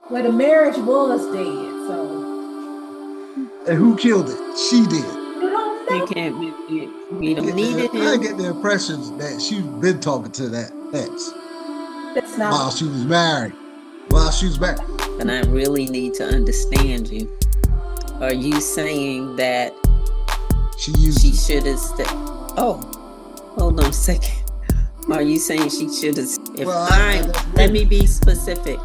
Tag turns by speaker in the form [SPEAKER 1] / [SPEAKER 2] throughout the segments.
[SPEAKER 1] Well, the marriage was dead, so
[SPEAKER 2] And who killed it? She did.
[SPEAKER 1] you don't
[SPEAKER 3] You
[SPEAKER 1] know.
[SPEAKER 3] can't we don't needed
[SPEAKER 2] I
[SPEAKER 3] him.
[SPEAKER 2] get the impression that she's been talking to that ex
[SPEAKER 1] That's not
[SPEAKER 2] while
[SPEAKER 1] what.
[SPEAKER 2] she was married. While she was married.
[SPEAKER 3] But I really need to understand you. Are you saying that
[SPEAKER 2] She used
[SPEAKER 3] she
[SPEAKER 2] it.
[SPEAKER 3] should have stayed? Oh, hold on a second. Are you saying she should have? If
[SPEAKER 2] Well,
[SPEAKER 3] I
[SPEAKER 2] that's
[SPEAKER 3] let
[SPEAKER 2] women.
[SPEAKER 3] me be specific.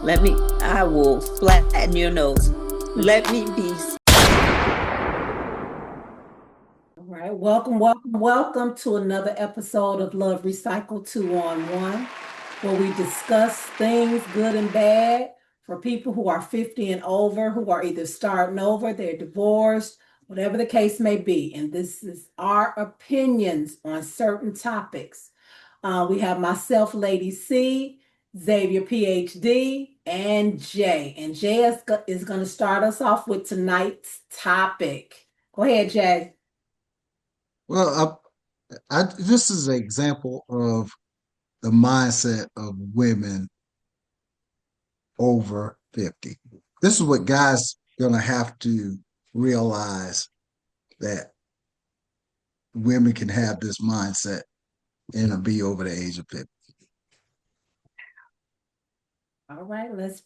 [SPEAKER 3] I will flatten your nose. Let me be.
[SPEAKER 1] All right, welcome to another episode of Love Recycle 2 on 1, where we discuss things good and bad for people who are 50 and over, who are either starting over, they're divorced, whatever the case may be. And this is our opinions on certain topics. We have myself, Lady C, Xavier, PhD, and Jay. And Jay is going to start us off with tonight's topic. Go ahead, Jay.
[SPEAKER 2] Well, this is an example of the mindset of women over 50. This is what guys gonna have to realize that women can have this mindset and be over the age of 50.
[SPEAKER 1] All right, let's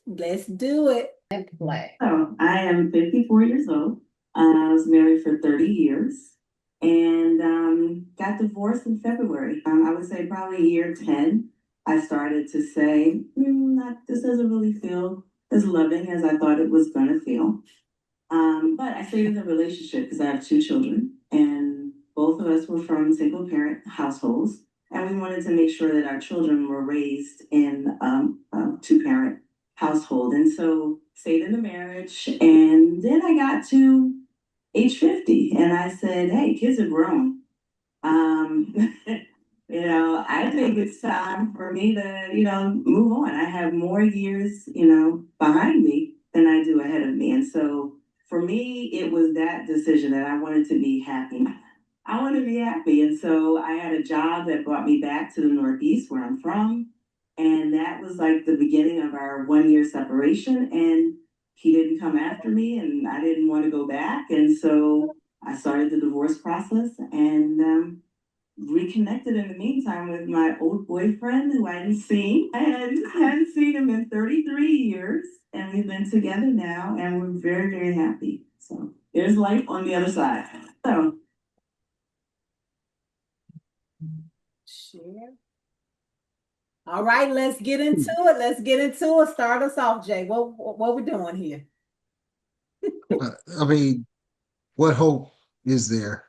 [SPEAKER 1] do it. And play.
[SPEAKER 4] So I am 54 years old. I was married for 30 years and got divorced in February. I would say probably year 10, I started to say, this doesn't really feel as loving as I thought it was going to feel. But I stayed in the relationship because I have two children, and both of us were from single parent households. And we wanted to make sure that our children were raised in a two parent household. And so stayed in the marriage. And then I got to age 50 and I said, hey, kids are grown. Um, I think it's time for me to, move on. I have more years, behind me than I do ahead of me. And so for me, it was that decision that I wanted to be happy. I want to be happy. And so I had a job that brought me back to the Northeast where I'm from. And that was like the beginning of our 1 year separation. And he didn't come after me, and I didn't want to go back. And so I started the divorce process and reconnected in the meantime with my old boyfriend who I hadn't seen. I hadn't seen him in 33 years. And we've been together now, and we're very, very happy. So there's life on the other side. So
[SPEAKER 1] Share. All right, let's get into it. Let's get into it. Start us off, Jay. What we doing here?
[SPEAKER 2] I mean, what hope is there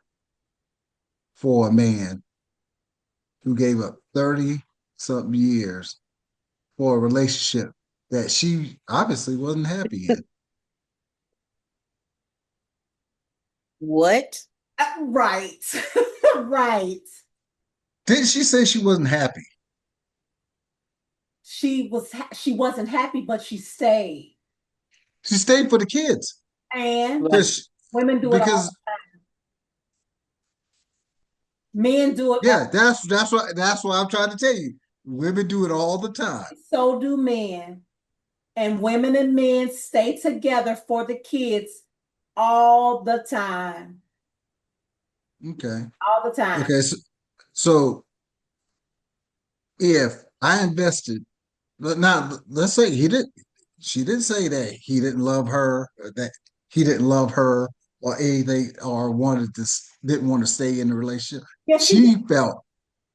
[SPEAKER 2] for a man who gave up 30 something years for a relationship that she obviously wasn't happy in?
[SPEAKER 3] What?
[SPEAKER 1] Right. Right.
[SPEAKER 2] Didn't she say she wasn't happy?
[SPEAKER 1] She wasn't happy, but she stayed.
[SPEAKER 2] She stayed for the kids.
[SPEAKER 1] And
[SPEAKER 3] Right.
[SPEAKER 1] women do it all.
[SPEAKER 2] Because
[SPEAKER 1] Men do it all.
[SPEAKER 2] yeah, that's what I'm trying to tell you. Women do it all the time.
[SPEAKER 1] So do men. And women and men stay together for the kids all the time.
[SPEAKER 2] Okay.
[SPEAKER 1] All the time.
[SPEAKER 2] Okay. So if I invested, now let's say she didn't say that he didn't love her, or that he didn't love her or anything, or didn't want to stay in the relationship.
[SPEAKER 1] Yes,
[SPEAKER 2] She felt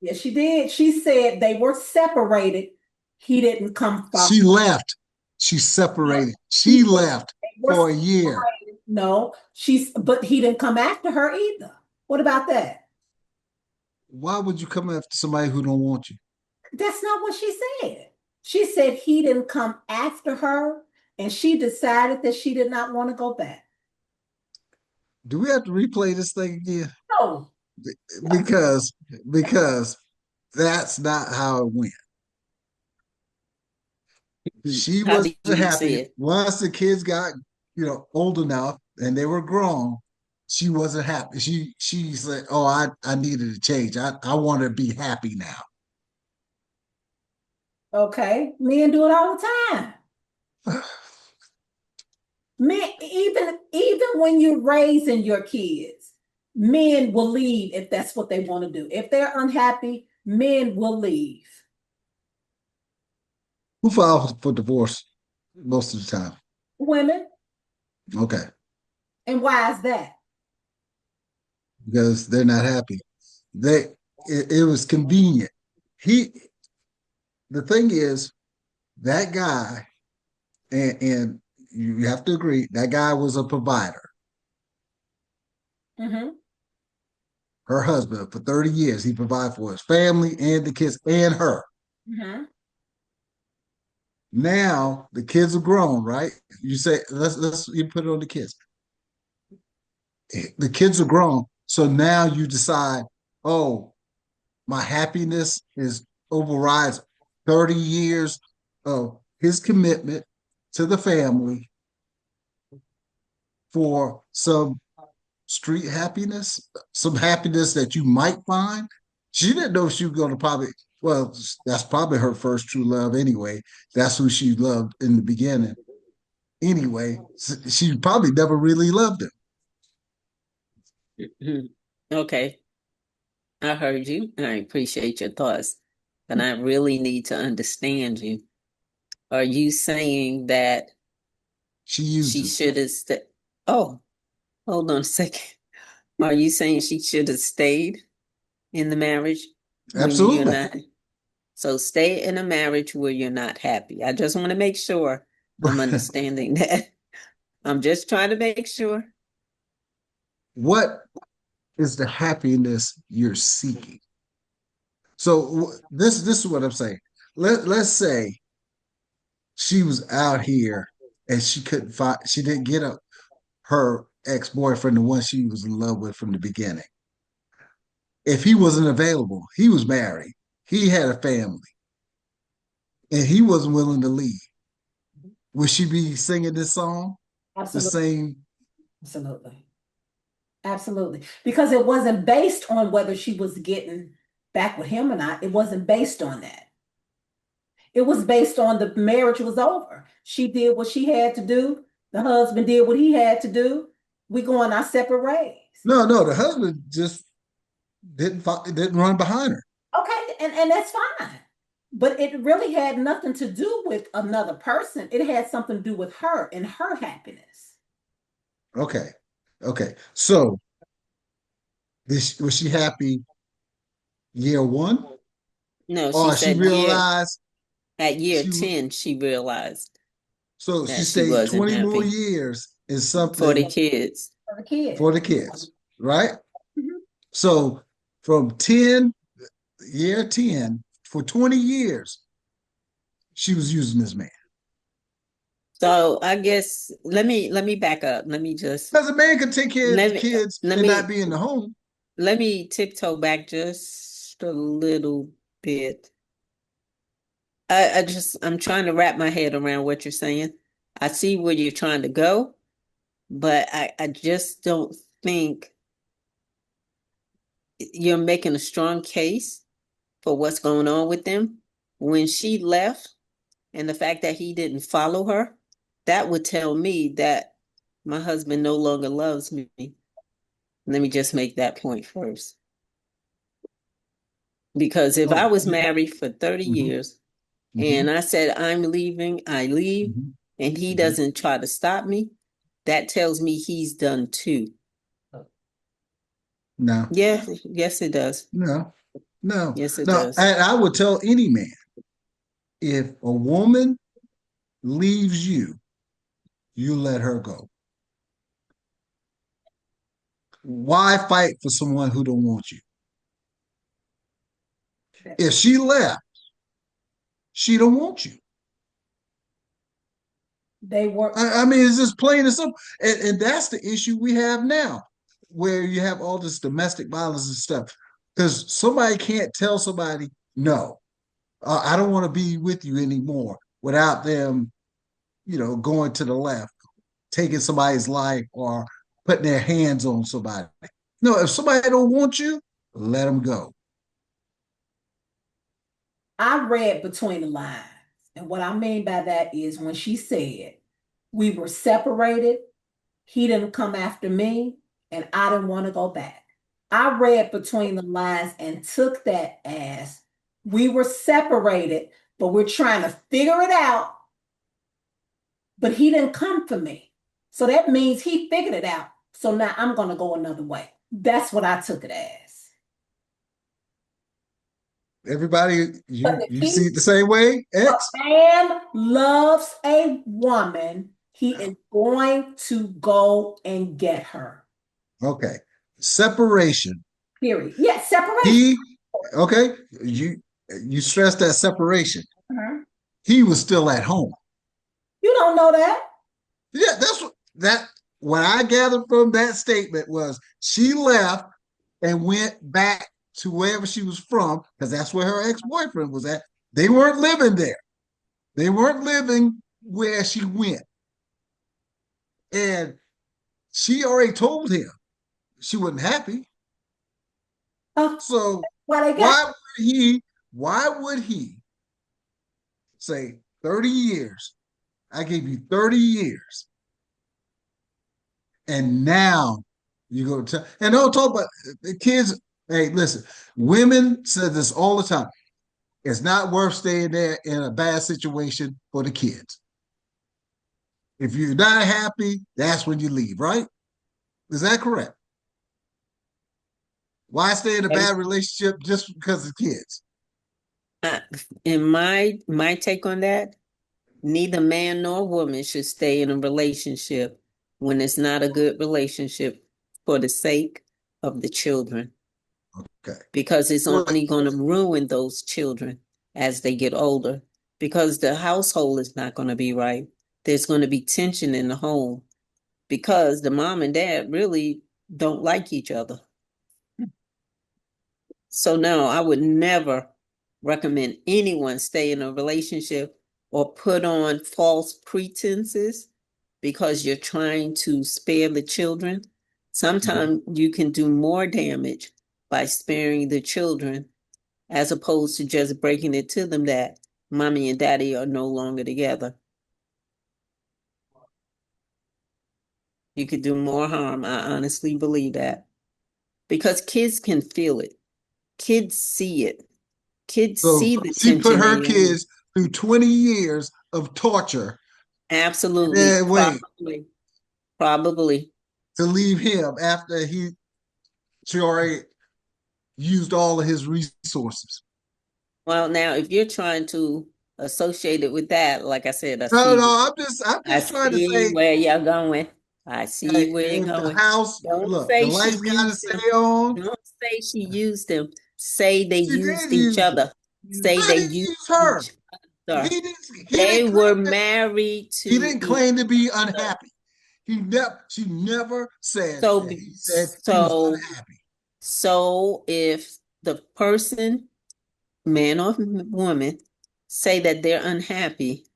[SPEAKER 1] yes, she did. She said they were separated. He didn't come from.
[SPEAKER 2] she left. She separated. She left for a year.
[SPEAKER 1] No, but he didn't come after her either. What about that?
[SPEAKER 2] Why would you come after somebody who don't want you?
[SPEAKER 1] That's not what she said. She said he didn't come after her, and she decided that she did not want to go back.
[SPEAKER 2] Do we have to replay this thing again?
[SPEAKER 1] No.
[SPEAKER 2] Because that's not how it went. She
[SPEAKER 3] How
[SPEAKER 2] wasn't
[SPEAKER 3] do you see
[SPEAKER 2] happy
[SPEAKER 3] it?
[SPEAKER 2] once the kids got, old enough and they were grown. She wasn't happy. She said, "Oh, I needed to change. I want to be happy now."
[SPEAKER 1] Okay, men do it all the time. Even when you're raising your kids, men will leave if that's what they want to do. If they're unhappy, men will leave.
[SPEAKER 2] Who files for divorce most of the time?
[SPEAKER 1] Women.
[SPEAKER 2] Okay,
[SPEAKER 1] And why is that?
[SPEAKER 2] because they're not happy. It was convenient. The thing is, that guy, and you have to agree, that guy was a provider.
[SPEAKER 1] Mm-hmm.
[SPEAKER 2] Her husband for 30 years, he provided for his family and the kids and her.
[SPEAKER 1] Mm-hmm.
[SPEAKER 2] Now the kids are grown, right? You say you put it on the kids. The kids are grown, so now you decide, oh, my happiness is overrides 30 years of his commitment to the family for some street happiness, some happiness that you might find. She didn't know she was going to probably, well, that's probably her first true love anyway. That's who she loved in the beginning. Anyway, she probably never really loved him.
[SPEAKER 3] Mhm. Okay, I heard you. I appreciate your thoughts, but I really need to understand you. Are you saying that
[SPEAKER 2] She used
[SPEAKER 3] she
[SPEAKER 2] him.
[SPEAKER 3] should have stayed? Oh, hold on a second. Are you saying she should have stayed in the marriage when you're
[SPEAKER 2] Absolutely.
[SPEAKER 3] not? So stay in a marriage where you're not happy. I just want to make sure I'm understanding that. I'm just trying to make sure.
[SPEAKER 2] What is the happiness you're seeking? So this is what I'm saying. Let's say she was out here and she didn't get her ex-boyfriend, the one she was in love with from the beginning. If he wasn't available, he was married, he had a family, and he wasn't willing to leave. Would she be singing this song the
[SPEAKER 1] Absolutely.
[SPEAKER 2] same?
[SPEAKER 1] Absolutely. Absolutely. Because it wasn't based on whether she was getting back with him or not. It wasn't based on that. It was based on the marriage was over. She did what she had to do. The husband did what he had to do. We go on our separate ways.
[SPEAKER 2] No, the husband just didn't run behind her.
[SPEAKER 1] Okay, and that's fine. But it really had nothing to do with another person. It had something to do with her and her happiness.
[SPEAKER 2] Okay, okay. So was she happy year one,
[SPEAKER 3] No, she
[SPEAKER 2] or she
[SPEAKER 3] said
[SPEAKER 2] realized
[SPEAKER 3] at year
[SPEAKER 2] she
[SPEAKER 3] 10, she realized
[SPEAKER 2] so she
[SPEAKER 3] that she
[SPEAKER 2] stayed
[SPEAKER 3] wasn't
[SPEAKER 2] 20 more
[SPEAKER 3] happy
[SPEAKER 2] years in
[SPEAKER 3] for the
[SPEAKER 2] something
[SPEAKER 3] kids.
[SPEAKER 1] For the kid.
[SPEAKER 2] for the kids, right?
[SPEAKER 1] Mhm.
[SPEAKER 2] So from 10, year 10, for 20 years, she was using this man.
[SPEAKER 3] So I guess let me back up. Let me just
[SPEAKER 2] Because a man could take care of
[SPEAKER 3] let
[SPEAKER 2] the
[SPEAKER 3] me
[SPEAKER 2] kids
[SPEAKER 3] let
[SPEAKER 2] and not
[SPEAKER 3] me
[SPEAKER 2] be in the home.
[SPEAKER 3] let me tiptoe back just a little bit. I'm trying to wrap my head around what you're saying. I see where you're trying to go, but I just don't think you're making a strong case for what's going on with them. When she left and the fact that he didn't follow her, that would tell me that my husband no longer loves me. Let me just make that point first. Because if I
[SPEAKER 2] Oh,
[SPEAKER 3] was married for 30
[SPEAKER 2] mhm,
[SPEAKER 3] years
[SPEAKER 2] mhm,
[SPEAKER 3] and I said, I'm leaving, I leave,
[SPEAKER 2] mhm,
[SPEAKER 3] and he
[SPEAKER 2] mhm.
[SPEAKER 3] doesn't try to stop me, that tells me he's done too.
[SPEAKER 2] No,
[SPEAKER 3] Yeah, yes, it does.
[SPEAKER 2] no, no,
[SPEAKER 3] Yes, it
[SPEAKER 2] no.
[SPEAKER 3] does.
[SPEAKER 2] And I would tell any man, if a woman leaves you, you let her go. Why fight for someone who don't want you? If she left, she don't want you.
[SPEAKER 1] They were
[SPEAKER 2] I mean, it's just plain and simple. And that's the issue we have now, where you have all this domestic violence and stuff. Because somebody can't tell somebody, no, I don't want to be with you anymore without them, going to the left, taking somebody's life or putting their hands on somebody. No, if somebody don't want you, let them go.
[SPEAKER 1] I read between the lines. And what I mean by that is when she said we were separated He didn't come after me, and I didn't want to go back. I read between the lines and took that as we were separated, but we're trying to figure it out. But he didn't come for me. So that means he figured it out. So now I'm going to go another way. That's what I took it as.
[SPEAKER 2] Everybody,
[SPEAKER 1] But if
[SPEAKER 2] you
[SPEAKER 1] he-
[SPEAKER 2] see it the same way,
[SPEAKER 1] a
[SPEAKER 2] X?
[SPEAKER 1] man loves a woman, he is going to go and get her.
[SPEAKER 2] Okay. Separation.
[SPEAKER 1] Period. Yes, separation.
[SPEAKER 2] He, okay, you stressed that separation.
[SPEAKER 1] Mhm.
[SPEAKER 2] He was still at home.
[SPEAKER 1] You don't know that.
[SPEAKER 2] Yeah, that's what I gathered from that statement was she left and went back to wherever she was from, because that's where her ex-boyfriend was at. They weren't living there. They weren't living where she went. And she already told him she wasn't happy.
[SPEAKER 1] Oh,
[SPEAKER 2] So
[SPEAKER 1] well, they got
[SPEAKER 2] why would he say 30 years? I gave you 30 years. And now you go to and don't talk about the kids. Hey, listen, women say this all the time. It's not worth staying there in a bad situation for the kids. If you're not happy, that's when you leave, right? Is that correct? Why stay in a bad relationship just because of kids?
[SPEAKER 3] In my take on that, neither man nor woman should stay in a relationship when it's not a good relationship for the sake of the children,
[SPEAKER 2] Okay.
[SPEAKER 3] because it's
[SPEAKER 2] Well,
[SPEAKER 3] only going to ruin those children as they get older, because the household is not going to be right. There's going to be tension in the home because the mom and dad really don't like each other. So no, I would never recommend anyone stay in a relationship or put on false pretenses because you're trying to spare the children. Sometimes you can do more damage by sparing the children as opposed to just breaking it to them that mommy and daddy are no longer together. You could do more harm. I honestly believe that because kids can feel it. Kids see it. Kids
[SPEAKER 2] so
[SPEAKER 3] see the
[SPEAKER 2] she put
[SPEAKER 3] tension
[SPEAKER 2] her
[SPEAKER 3] in your home.
[SPEAKER 2] kids through 20 years of torture.
[SPEAKER 3] Absolutely.
[SPEAKER 2] And wait,
[SPEAKER 3] Probably.
[SPEAKER 2] to leave him after she already used all of his resources.
[SPEAKER 3] Well, now, if you're trying to associate it with that, like I said,
[SPEAKER 2] No, I'm
[SPEAKER 3] I
[SPEAKER 2] just trying to
[SPEAKER 3] see
[SPEAKER 2] say,
[SPEAKER 3] where you're going. I see
[SPEAKER 2] hey,
[SPEAKER 3] where you're
[SPEAKER 2] if the
[SPEAKER 3] going.
[SPEAKER 2] house,
[SPEAKER 3] Don't
[SPEAKER 2] look, the
[SPEAKER 3] say she
[SPEAKER 2] lights gotta
[SPEAKER 3] used
[SPEAKER 2] stay
[SPEAKER 3] them.
[SPEAKER 2] on.
[SPEAKER 3] Don't say she used them. Say they
[SPEAKER 2] She
[SPEAKER 3] used
[SPEAKER 2] did
[SPEAKER 3] each
[SPEAKER 2] use
[SPEAKER 3] other.
[SPEAKER 2] them.
[SPEAKER 3] Say
[SPEAKER 2] How
[SPEAKER 3] they
[SPEAKER 2] did he
[SPEAKER 3] used
[SPEAKER 2] use her?
[SPEAKER 3] each other.
[SPEAKER 2] He
[SPEAKER 3] They
[SPEAKER 2] didn't
[SPEAKER 3] were
[SPEAKER 2] claim that,
[SPEAKER 3] married
[SPEAKER 2] he
[SPEAKER 3] to
[SPEAKER 2] didn't
[SPEAKER 3] each
[SPEAKER 2] claim to be
[SPEAKER 3] other.
[SPEAKER 2] unhappy. She never said
[SPEAKER 3] So,
[SPEAKER 2] that he said he was unhappy.
[SPEAKER 3] so if the person, man or woman, say that they're unhappy,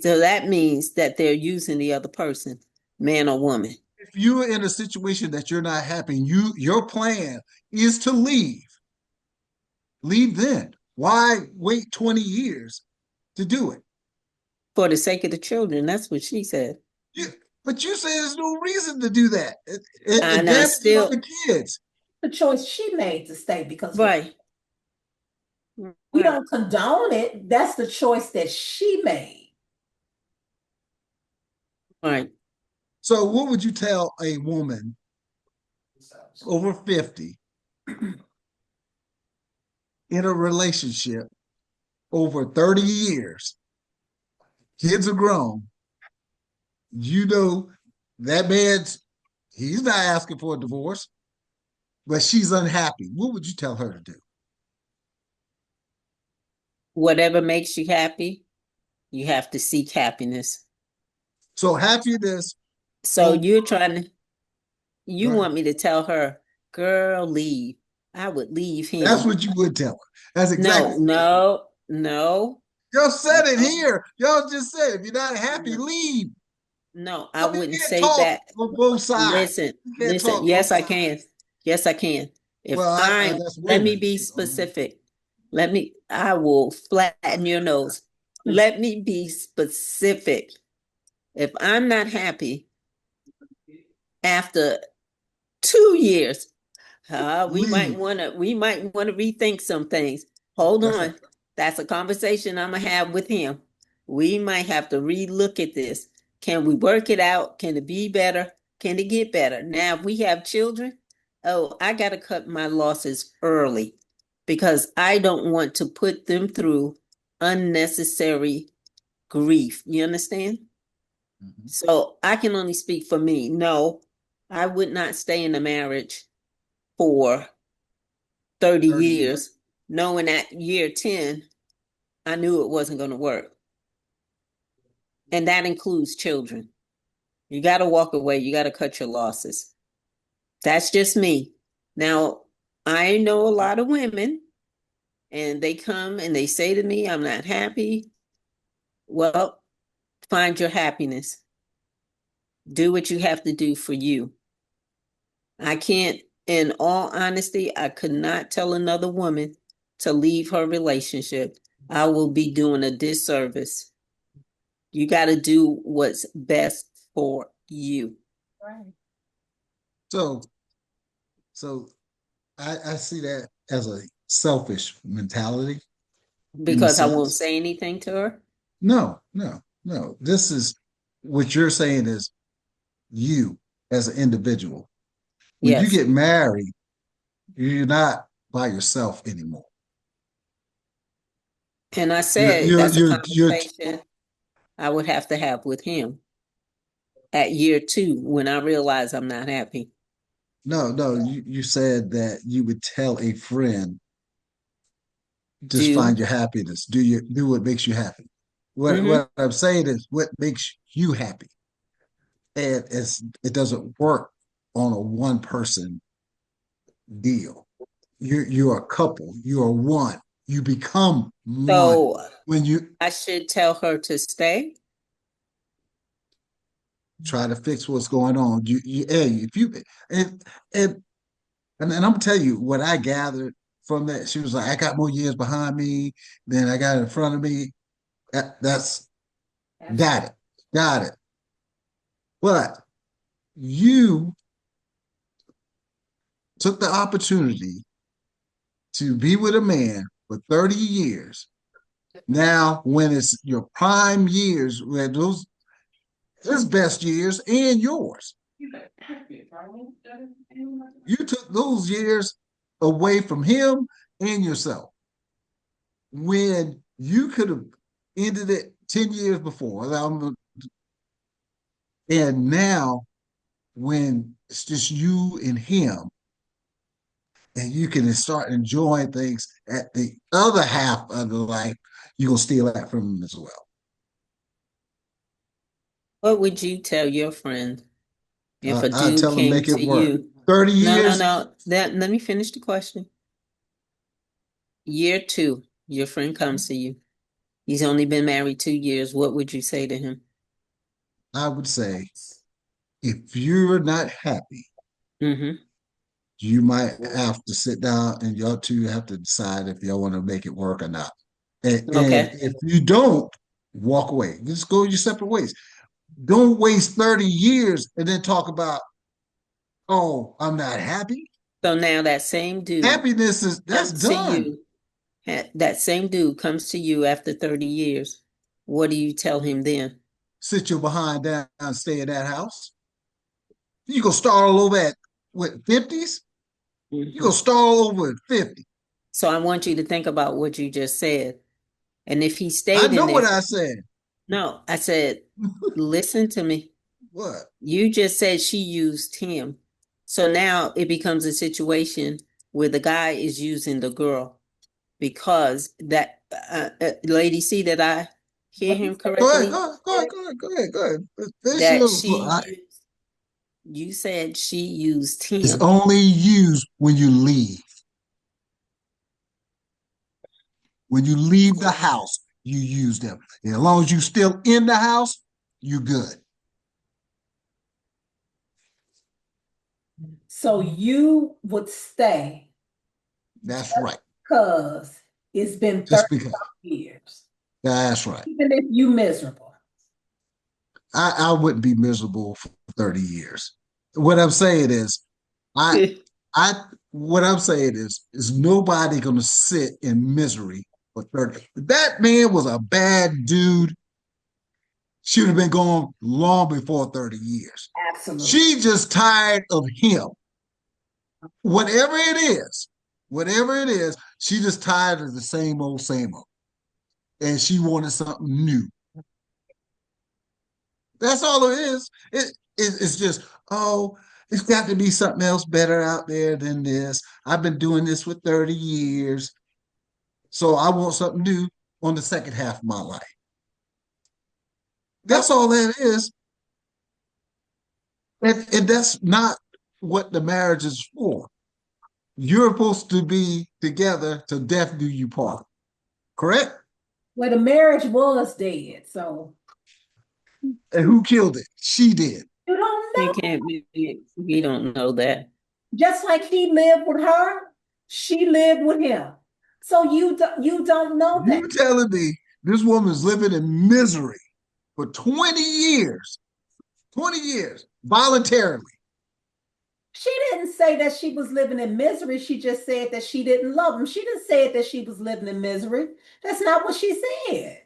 [SPEAKER 3] so that means that they're using the other person, man or woman.
[SPEAKER 2] If you're in a situation that you're not happy, and your plan is to leave then. Why wait 20 years to do it?
[SPEAKER 3] For the sake of the children, that's what she said.
[SPEAKER 2] But you say there's no reason to do that. It
[SPEAKER 3] And I
[SPEAKER 2] damages
[SPEAKER 3] still,
[SPEAKER 2] the kids.
[SPEAKER 1] the choice she made to stay because
[SPEAKER 3] right.
[SPEAKER 1] we
[SPEAKER 3] Right.
[SPEAKER 1] don't condone it. That's the choice that she made.
[SPEAKER 3] Right.
[SPEAKER 2] So, what would you tell a woman over 50 in a relationship over 30 years? Kids are grown. You know that he's not asking for a divorce, but she's unhappy. What would you tell her to do?
[SPEAKER 3] Whatever makes you happy, you have to seek happiness.
[SPEAKER 2] So happiness.
[SPEAKER 3] So
[SPEAKER 2] Oh,
[SPEAKER 3] you want me to tell her, girl, leave. I would leave
[SPEAKER 2] that's
[SPEAKER 3] him.
[SPEAKER 2] what you would tell her. That's exactly.
[SPEAKER 3] No.
[SPEAKER 2] Y'all said it here. Y'all just said if you're not happy, leave.
[SPEAKER 3] No, I
[SPEAKER 2] So we
[SPEAKER 3] wouldn't
[SPEAKER 2] can't
[SPEAKER 3] say
[SPEAKER 2] talk
[SPEAKER 3] that.
[SPEAKER 2] on both sides.
[SPEAKER 3] Listen,
[SPEAKER 2] We can't talk
[SPEAKER 3] Yes,
[SPEAKER 2] both
[SPEAKER 3] I
[SPEAKER 2] sides.
[SPEAKER 3] can. Yes, I can. If
[SPEAKER 2] Well, that's
[SPEAKER 3] let me
[SPEAKER 2] women.
[SPEAKER 3] be specific. I will flatten your nose. Let me be specific. If I'm not happy, after 2 years,
[SPEAKER 2] Leave.
[SPEAKER 3] we might want to rethink some things. Hold
[SPEAKER 2] That's
[SPEAKER 3] on.
[SPEAKER 2] right.
[SPEAKER 3] That's a conversation I'm gonna have with him. We might have to relook at this. Can we work it out? Can it be better? Can it get better? Now, if we have children, oh, I gotta cut my losses early because I don't want to put them through unnecessary grief. You understand?
[SPEAKER 2] Mhm.
[SPEAKER 3] So I can only speak for me. No, I would not stay in a marriage for 30
[SPEAKER 2] 30 years.
[SPEAKER 3] years, knowing at year 10, I knew it wasn't going to work. And that includes children. You got to walk away, you got to cut your losses. That's just me. Now, I know a lot of women, and they come and they say to me, I'm not happy. Well, find your happiness. Do what you have to do for you. I can't, in all honesty, I could not tell another woman to leave her relationship. I will be doing a disservice. You got to do what's best for you.
[SPEAKER 1] Right.
[SPEAKER 2] So, so I see that as a selfish mentality in a
[SPEAKER 3] Because I won't
[SPEAKER 2] sense.
[SPEAKER 3] say anything to her.
[SPEAKER 2] No, no, no. This is what you're saying is you as an individual. When you
[SPEAKER 3] Yes.
[SPEAKER 2] get married, you're not by yourself anymore.
[SPEAKER 3] And I
[SPEAKER 2] You're
[SPEAKER 3] said
[SPEAKER 2] you're
[SPEAKER 3] that's a
[SPEAKER 2] you're, you're
[SPEAKER 3] conversation I would have to have with him at year 2 when I realize I'm not happy.
[SPEAKER 2] no, you said that you would tell a friend just
[SPEAKER 3] Do.
[SPEAKER 2] find your happiness. Do what makes you happy. What
[SPEAKER 3] Mm-hmm.
[SPEAKER 2] what I'm saying is what makes you happy. And it doesn't work on a one person deal. You're a couple, you're one. You become one
[SPEAKER 3] So
[SPEAKER 2] when you
[SPEAKER 3] I should tell her to stay.
[SPEAKER 2] try to fix what's going on. Hey, if you and and and I'm telling you what I gathered from that. She was like, I got more years behind me than I got in front of me. That's got it, got it. But you took the opportunity to be with a man for 30 years. Now, when it's your prime years, where those his best years and yours, you took those years away from him and yourself when you could have ended it 10 years before. And now, when it's just you and him, and you can start enjoying things at the other half of the life, you're going to steal that from him as well.
[SPEAKER 3] What would you tell your friend if a
[SPEAKER 2] I
[SPEAKER 3] dude
[SPEAKER 2] tell him
[SPEAKER 3] came
[SPEAKER 2] make it
[SPEAKER 3] to
[SPEAKER 2] work.
[SPEAKER 3] you?
[SPEAKER 2] 30
[SPEAKER 3] No, no,
[SPEAKER 2] years,
[SPEAKER 3] no. Let me finish the question. Year 2, your friend comes to you. He's only been married 2 years. What would you say to him?
[SPEAKER 2] I would say, if you're not happy,
[SPEAKER 3] Mm-hmm.
[SPEAKER 2] you might have to sit down and y'all two have to decide if y'all want to make it work or not. And
[SPEAKER 3] Okay.
[SPEAKER 2] if you don't, walk away. Just go your separate ways. Don't waste 30 years and then talk about, oh, I'm not happy.
[SPEAKER 3] So now that same dude
[SPEAKER 2] Happiness that's
[SPEAKER 3] comes to
[SPEAKER 2] done.
[SPEAKER 3] you. That same dude comes to you after 30 years. What do you tell him then?
[SPEAKER 2] Sit your behind down and stay in that house. You go start all over at what 50s? You go
[SPEAKER 3] Mhm.
[SPEAKER 2] start all over at 50.
[SPEAKER 3] So I want you to think about what you just said. And if he
[SPEAKER 2] I
[SPEAKER 3] stayed in
[SPEAKER 2] know
[SPEAKER 3] there,
[SPEAKER 2] what I said.
[SPEAKER 3] no, I said, listen to me.
[SPEAKER 2] What?
[SPEAKER 3] You just said she used him. So now it becomes a situation where the guy is using the girl because that lady, see that I hear him
[SPEAKER 2] Go ahead,
[SPEAKER 3] correctly?
[SPEAKER 2] go ahead. Finish
[SPEAKER 3] That
[SPEAKER 2] your,
[SPEAKER 3] she used, you said she used
[SPEAKER 2] it's
[SPEAKER 3] him.
[SPEAKER 2] only used when you leave. When you leave the house, you use them. And as long as you still in the house, you good.
[SPEAKER 1] So you would stay
[SPEAKER 2] That's right.
[SPEAKER 1] because it's been
[SPEAKER 2] Just
[SPEAKER 1] 30
[SPEAKER 2] because.
[SPEAKER 1] years,
[SPEAKER 2] That's right.
[SPEAKER 1] even if you miserable.
[SPEAKER 2] I wouldn't be miserable for 30 years. what I'm saying is, I, I, what I'm saying is nobody gonna sit in misery for 30. That man was a bad dude. Should have been gone long before 30 years.
[SPEAKER 1] Absolutely.
[SPEAKER 2] She just tired of him. Whatever it is, whatever it is, she just tired of the same old, same old. And she wanted something new. That's all it is. It's just, oh, it's got to be something else better out there than this. I've been doing this for 30 years. So I want something new on the second half of my life. That's all that is. And that's not what the marriage is for. You're supposed to be together till death do you part. Correct?
[SPEAKER 1] Well, the marriage was dead, so
[SPEAKER 2] And who killed it? She did.
[SPEAKER 1] you don't
[SPEAKER 3] You
[SPEAKER 1] know.
[SPEAKER 3] can't, we don't know that.
[SPEAKER 1] Just like he lived with her, she lived with him. So you don't know that.
[SPEAKER 2] You telling me this woman's living in misery for 20 years, 20 years, voluntarily.
[SPEAKER 1] She didn't say that she was living in misery. She just said that she didn't love him. She didn't say that she was living in misery. That's not what she said.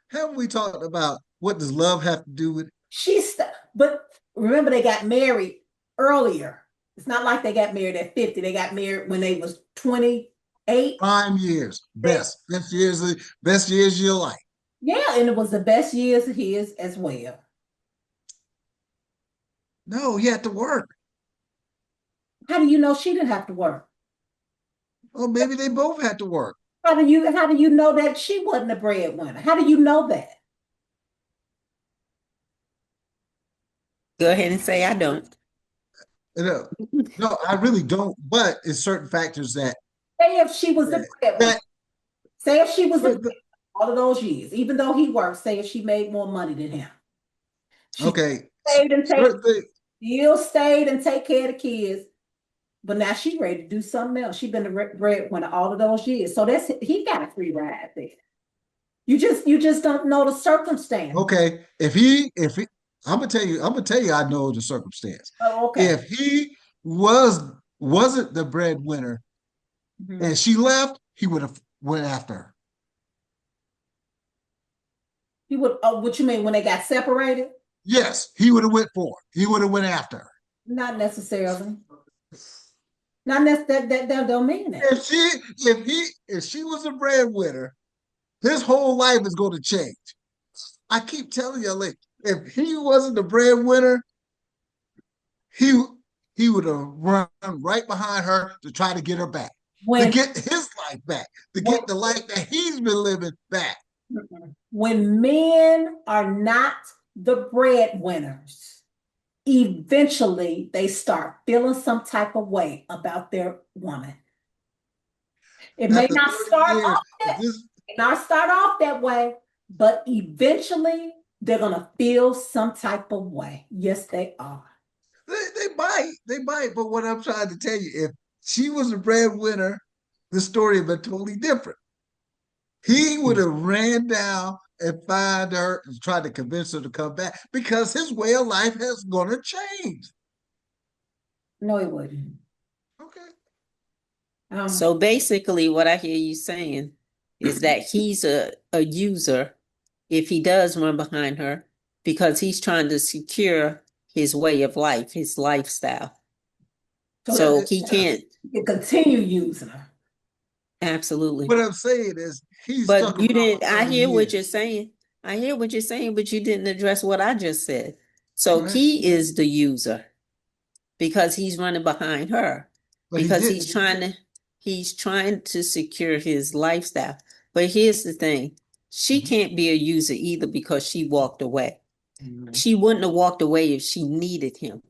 [SPEAKER 2] Haven't we talked about what does love have to do with it?
[SPEAKER 1] But remember, they got married earlier. It's not like they got married at 50. They got married when they was 28.
[SPEAKER 2] Prime years, best years of your life.
[SPEAKER 1] Yeah, and it was the best years of his as well.
[SPEAKER 2] No, he had to work.
[SPEAKER 1] How do you know she didn't have to work?
[SPEAKER 2] Well, maybe they both had to work.
[SPEAKER 1] How do you know that she wasn't a breadwinner? How do you know that?
[SPEAKER 3] Go ahead and say I don't.
[SPEAKER 2] No, I really don't. But it's certain factors that
[SPEAKER 1] Say if she was the breadwinner.
[SPEAKER 2] that
[SPEAKER 1] Say if she was the breadwinner all of those years, even though he worked, say if she made more money than him. She
[SPEAKER 2] okay.
[SPEAKER 1] stayed and
[SPEAKER 2] certain thing-
[SPEAKER 1] still stayed and take care of the kids. But now she's ready to do something else. She's been the breadwinner all of those years. So he got a free ride there. You just don't know the circumstance.
[SPEAKER 2] Okay, if he, I'm gonna tell you, I know the circumstance.
[SPEAKER 1] Oh, okay.
[SPEAKER 2] If he wasn't the breadwinner and she left, he would have went after her.
[SPEAKER 1] He would. Oh, what you mean when they got separated?
[SPEAKER 2] Yes, he would have went for her. He would have went after her.
[SPEAKER 1] Not necessarily. Not necessarily. That don't mean that.
[SPEAKER 2] If she was a breadwinner, his whole life is going to change. I keep telling you, like, if he wasn't the breadwinner, he would have run right behind her to try to get her back, to get his life back, to get the life that he's been living back.
[SPEAKER 1] When men are not the breadwinners, eventually they start feeling some type of way about their woman. It may not start off that way, but eventually they're gonna feel some type of way. Yes, they are.
[SPEAKER 2] They might. But what I'm trying to tell you, if she was a breadwinner, the story would have been totally different. He would have ran down and find her and tried to convince her to come back because his way of life is going to change.
[SPEAKER 1] No, he wouldn't.
[SPEAKER 2] Okay.
[SPEAKER 3] So basically, what I hear you saying is that he's a user if he does run behind her because he's trying to secure his way of life, his lifestyle. So he can't.
[SPEAKER 1] He can continue using her.
[SPEAKER 3] Absolutely.
[SPEAKER 2] What I'm saying is he's
[SPEAKER 3] But you didn't, I
[SPEAKER 2] 30
[SPEAKER 3] hear what
[SPEAKER 2] years.
[SPEAKER 3] you're saying. I hear what you're saying, but you didn't address what I just said. So
[SPEAKER 2] Right.
[SPEAKER 3] he is the user because he's running behind her
[SPEAKER 2] But he
[SPEAKER 3] because
[SPEAKER 2] didn't.
[SPEAKER 3] he's trying to secure his lifestyle. But here's the thing. She can't be a user either because she walked away. She wouldn't have walked away if she needed him.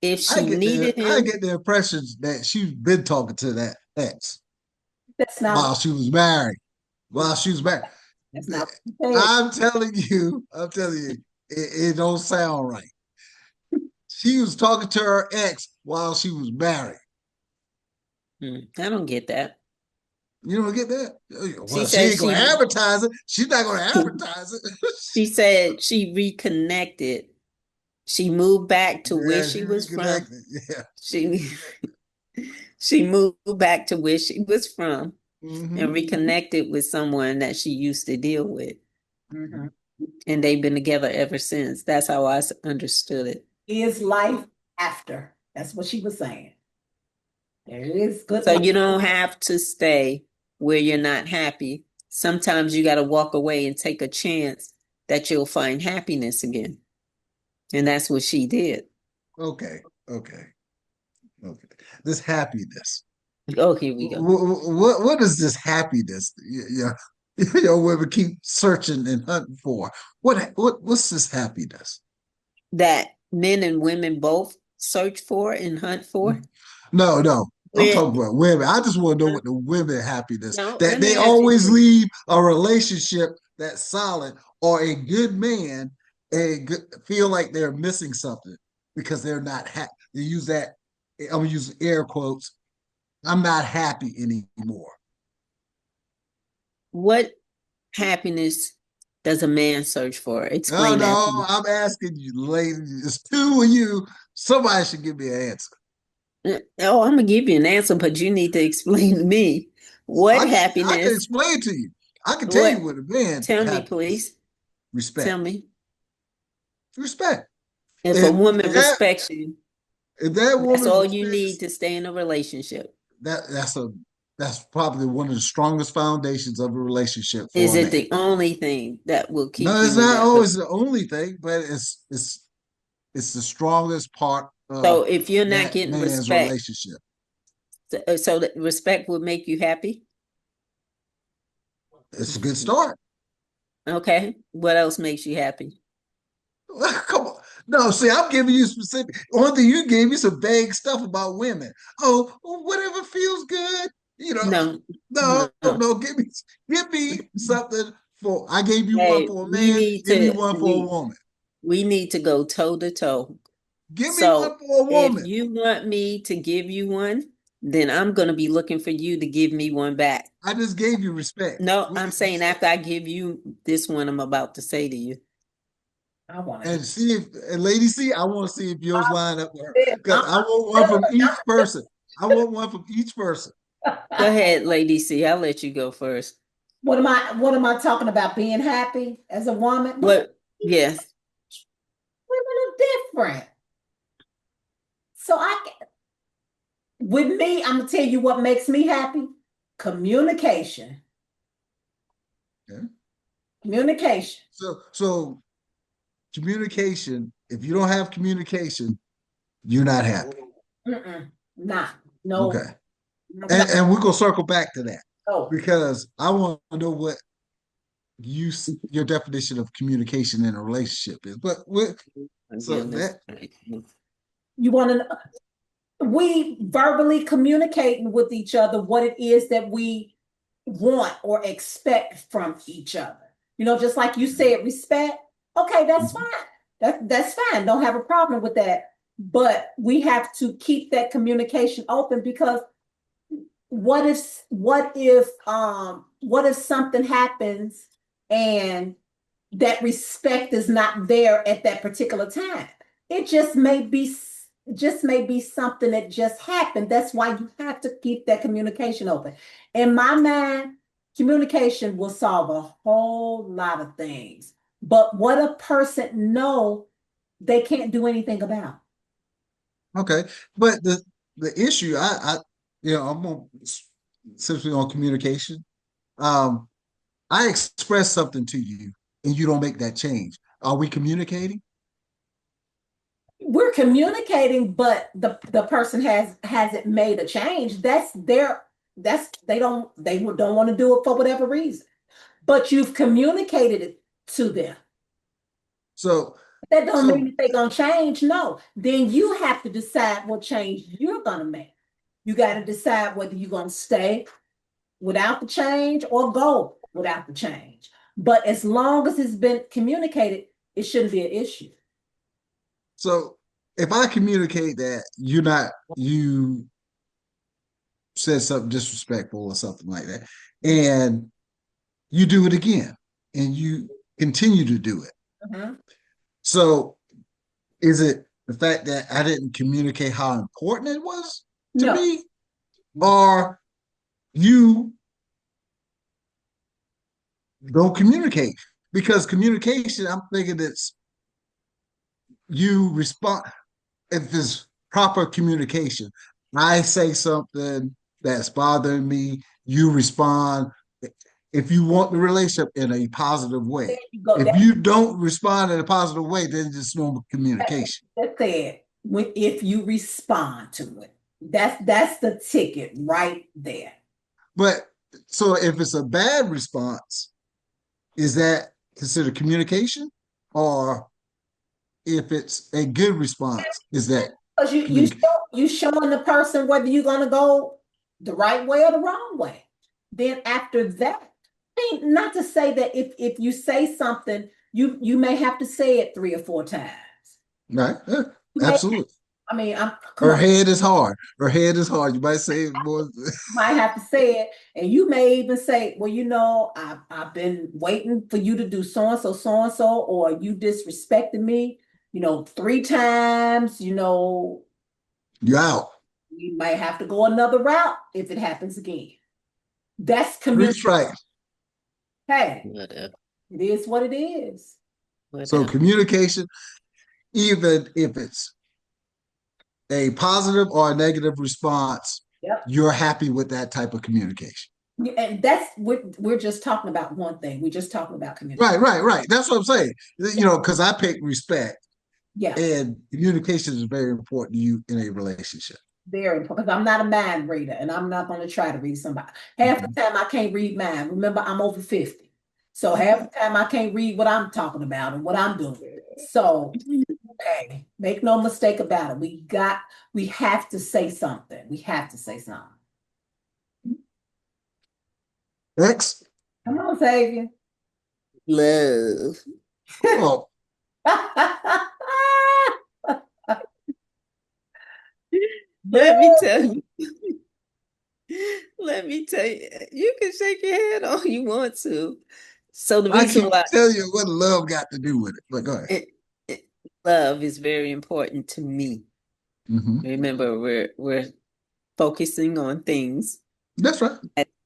[SPEAKER 3] If she needed
[SPEAKER 2] I
[SPEAKER 3] him,
[SPEAKER 2] get the impression that she's been talking to that ex
[SPEAKER 1] That's not.
[SPEAKER 2] while she was married.
[SPEAKER 1] That's not.
[SPEAKER 2] I'm telling you, it don't sound right. She was talking to her ex while she was married.
[SPEAKER 3] I don't get that.
[SPEAKER 2] You don't get that? Well, she
[SPEAKER 3] said
[SPEAKER 2] ain't going to advertise it. She's not going to advertise it.
[SPEAKER 3] She said she reconnected She moved back to where
[SPEAKER 2] Yeah,
[SPEAKER 3] she
[SPEAKER 2] she
[SPEAKER 3] was from.
[SPEAKER 2] reconnected. Yeah.
[SPEAKER 3] She she moved back to where she was from
[SPEAKER 2] Mhm.
[SPEAKER 3] and reconnected with someone that she used to deal with.
[SPEAKER 1] Mhm.
[SPEAKER 3] And they've been together ever since. That's how I understood it.
[SPEAKER 1] Is life after? That's what she was saying. There is good
[SPEAKER 3] So
[SPEAKER 1] life.
[SPEAKER 3] you don't have to stay where you're not happy. Sometimes you got to walk away and take a chance that you'll find happiness again. And that's what she did.
[SPEAKER 2] Okay. Okay. Okay. This happiness.
[SPEAKER 3] Oh, here we go.
[SPEAKER 2] What is this happiness? Women keep searching and hunting for. What's this happiness?
[SPEAKER 3] That men and women both search for and hunt for.
[SPEAKER 2] No, no. I'm
[SPEAKER 3] Where,
[SPEAKER 2] talking about women. I just want to know what the women happiness
[SPEAKER 3] no,
[SPEAKER 2] that
[SPEAKER 3] let me
[SPEAKER 2] they
[SPEAKER 3] ask you
[SPEAKER 2] always
[SPEAKER 3] this.
[SPEAKER 2] leave a relationship that's solid or a good man feel like they're missing something because they're not happy. They use that. I'm gonna use air quotes. I'm not happy anymore.
[SPEAKER 3] What happiness does a man search for?
[SPEAKER 2] No,
[SPEAKER 3] Explain that to
[SPEAKER 2] no,
[SPEAKER 3] me.
[SPEAKER 2] I'm asking you, ladies. It's two of you. Somebody should give me an answer.
[SPEAKER 3] Oh, I'm gonna give you an answer, but you need to explain to me what
[SPEAKER 2] I can
[SPEAKER 3] happiness,
[SPEAKER 2] explain to you. I can tell you
[SPEAKER 3] what,
[SPEAKER 2] what a man
[SPEAKER 3] tell me,
[SPEAKER 2] happiness.
[SPEAKER 3] please. Tell
[SPEAKER 2] Respect.
[SPEAKER 3] me.
[SPEAKER 2] Respect.
[SPEAKER 3] If a
[SPEAKER 2] If
[SPEAKER 3] woman
[SPEAKER 2] that
[SPEAKER 3] respects you,
[SPEAKER 2] if that
[SPEAKER 3] that's
[SPEAKER 2] woman
[SPEAKER 3] all you need
[SPEAKER 2] respects
[SPEAKER 3] to stay in a relationship.
[SPEAKER 2] that's probably one of the strongest foundations of a relationship
[SPEAKER 3] Is
[SPEAKER 2] for a
[SPEAKER 3] it
[SPEAKER 2] man.
[SPEAKER 3] the only thing that will keep
[SPEAKER 2] No, it's
[SPEAKER 3] you in
[SPEAKER 2] not
[SPEAKER 3] that?
[SPEAKER 2] always the only thing, but it's the strongest part
[SPEAKER 3] So
[SPEAKER 2] of
[SPEAKER 3] if you're not
[SPEAKER 2] that
[SPEAKER 3] getting
[SPEAKER 2] man's
[SPEAKER 3] respect,
[SPEAKER 2] relationship.
[SPEAKER 3] so that respect would make you happy.
[SPEAKER 2] It's a good start.
[SPEAKER 3] Okay. What else makes you happy?
[SPEAKER 2] Come on. No, see, I'm giving you specific. Only thing you gave me some vague stuff about women. Oh, whatever feels good. You know,
[SPEAKER 3] No,
[SPEAKER 2] no,
[SPEAKER 3] no.
[SPEAKER 2] no. Give me something for. I gave you one
[SPEAKER 3] Hey,
[SPEAKER 2] for a
[SPEAKER 3] we
[SPEAKER 2] man.
[SPEAKER 3] need
[SPEAKER 2] Give me
[SPEAKER 3] to
[SPEAKER 2] one for a woman.
[SPEAKER 3] we need to go toe to toe.
[SPEAKER 2] Give me one
[SPEAKER 3] So
[SPEAKER 2] for a
[SPEAKER 3] if
[SPEAKER 2] woman.
[SPEAKER 3] you want me to give you one, then I'm gonna be looking for you to give me one back.
[SPEAKER 2] I just gave you respect.
[SPEAKER 3] No, I'm saying after I give you this one I'm about to say to you.
[SPEAKER 1] I want to.
[SPEAKER 2] And see if, and lady, see, I want to see if yours line up with her because
[SPEAKER 1] I'm
[SPEAKER 2] I want one from each person. I want one from each person.
[SPEAKER 3] Go ahead, Lady C. I'll let you go first.
[SPEAKER 1] What am I talking about? Being happy as a woman?
[SPEAKER 3] What? Yes.
[SPEAKER 1] Women are different. So with me, I'm gonna tell you what makes me happy. Communication.
[SPEAKER 2] Okay.
[SPEAKER 1] Communication.
[SPEAKER 2] So communication. If you don't have communication, you're not happy.
[SPEAKER 1] Nah, no,
[SPEAKER 2] Okay.
[SPEAKER 1] no,
[SPEAKER 2] And we're gonna circle back to that
[SPEAKER 1] no.
[SPEAKER 2] because I want to know what your definition of communication in a relationship is. But so
[SPEAKER 3] Again, this.
[SPEAKER 2] that
[SPEAKER 1] You want to? We verbally communicating with each other what it is that we want or expect from each other. Just like you said, respect. Okay, that's
[SPEAKER 2] Mhm.
[SPEAKER 1] fine. That's fine. Don't have a problem with that. But we have to keep that communication open because what if something happens and that respect is not there at that particular time? It just may be something that just happened. That's why you have to keep that communication open. In my mind, communication will solve a whole lot of things. But what a person know they can't do anything about.
[SPEAKER 2] Okay. But the issue I'm on since we're on communication. Um, I express something to you and you don't make that change. Are we communicating?
[SPEAKER 1] We're communicating, but the person hasn't made a change. They don't want to do it for whatever reason. But you've communicated it to them.
[SPEAKER 2] So
[SPEAKER 1] That don't mean
[SPEAKER 2] so
[SPEAKER 1] that they're gonna change. No. Then you have to decide what change you're gonna make. You got to decide whether you're gonna stay without the change or go without the change. But as long as it's been communicated, it shouldn't be an issue.
[SPEAKER 2] so if I communicate that you said something disrespectful or something like that, and you do it again and you continue to do it.
[SPEAKER 1] Mhm.
[SPEAKER 2] So Is it the fact that I didn't communicate how important it was to
[SPEAKER 1] No,
[SPEAKER 2] me? Or you don't communicate? Because communication, I'm thinking it's you respond if it's proper communication. I say something that's bothering me, you respond. If you want the relationship in a positive way.
[SPEAKER 1] there you go.
[SPEAKER 2] If you don't respond in a positive way, then it's just normal communication.
[SPEAKER 1] That's it. If you respond to it, that's the ticket right there.
[SPEAKER 2] But so if it's a bad response, is that considered communication? Or if it's a good response, is that
[SPEAKER 1] Because you showing the person whether you're gonna go the right way or the wrong way. Then after that, I mean, not to say that if you say something, you may have to say it 3 or 4 times.
[SPEAKER 2] right? Yeah,
[SPEAKER 1] You may,
[SPEAKER 2] absolutely.
[SPEAKER 1] I mean, come
[SPEAKER 2] Her
[SPEAKER 1] on,
[SPEAKER 2] head is hard. Her head is hard. You might say it more.
[SPEAKER 1] you might have to say it, and you may even say, well, I've been waiting for you to do so and so, or you disrespected me, 3 times,
[SPEAKER 2] You're out.
[SPEAKER 1] you might have to go another route if it happens again. That's
[SPEAKER 2] Three
[SPEAKER 1] community.
[SPEAKER 2] strikes.
[SPEAKER 1] Hey,
[SPEAKER 3] Whatever,
[SPEAKER 1] it is what it is.
[SPEAKER 2] So
[SPEAKER 3] whatever.
[SPEAKER 2] communication, even if it's a positive or a negative response,
[SPEAKER 1] Yep.
[SPEAKER 2] you're happy with that type of communication.
[SPEAKER 1] And that's we're just talking about one thing. We're just talking about community.
[SPEAKER 2] Right. That's what I'm saying. Because I pick respect,
[SPEAKER 1] Yeah,
[SPEAKER 2] and communication is very important to you in a relationship.
[SPEAKER 1] very important. Because I'm not a mind reader, and I'm not going to try to read somebody. Half the time I can't read mind. Remember, I'm over 50. So half the time I can't read what I'm talking about and what I'm doing. So hey, make no mistake about it. We have to say something. We have to say something.
[SPEAKER 2] Next,
[SPEAKER 1] Come on, Xavier.
[SPEAKER 3] Love.
[SPEAKER 2] well,
[SPEAKER 3] Let me tell you. Let me tell you. You can shake your head all you want to. So the
[SPEAKER 2] I
[SPEAKER 3] reason
[SPEAKER 2] can't
[SPEAKER 3] why
[SPEAKER 2] tell you what love got to do with it, but go ahead.
[SPEAKER 3] love is very important to me.
[SPEAKER 2] Mhm.
[SPEAKER 3] Remember, we're focusing on things
[SPEAKER 2] That's right.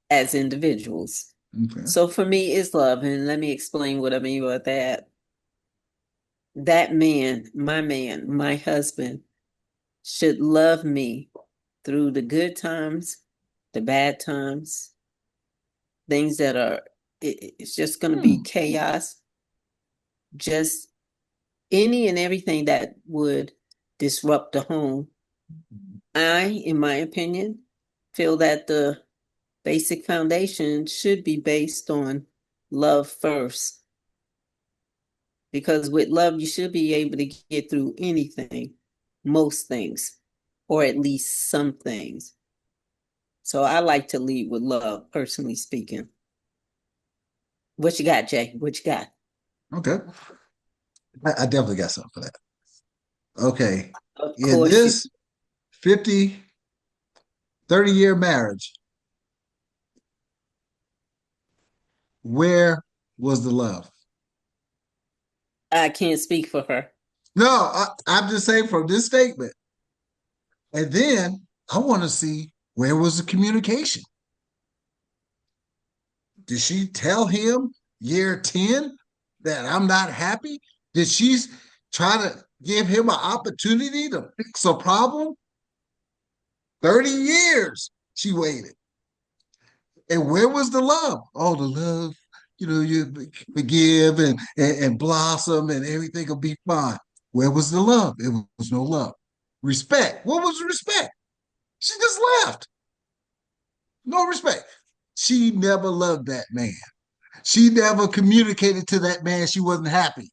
[SPEAKER 3] as individuals.
[SPEAKER 2] Okay.
[SPEAKER 3] So for me, it's love, and let me explain what I mean by that. That man, my husband, should love me through the good times, the bad times, things that are, it's just going to be chaos. Just any and everything that would disrupt the home. I, in my opinion, feel that the basic foundation should be based on love first. Because with love, you should be able to get through anything, most things, or at least some things. So I like to lead with love, personally speaking. What you got, Jay? What you got?
[SPEAKER 2] Okay. I definitely got something for that. Okay.
[SPEAKER 3] Of
[SPEAKER 2] In
[SPEAKER 3] course,
[SPEAKER 2] this 50, 30-year marriage, where was the love?
[SPEAKER 3] I can't speak for her.
[SPEAKER 2] No, I'm just saying from this statement. And then I want to see where was the communication? Did she tell him year 10 that I'm not happy? Did she try to give him an opportunity to fix a problem? 30 years she waited. And where was the love? Oh, the love, you forgive and blossom and everything will be fine. Where was the love? It was no love. Respect. What was respect? She just left. No respect. She never loved that man. She never communicated to that man she wasn't happy.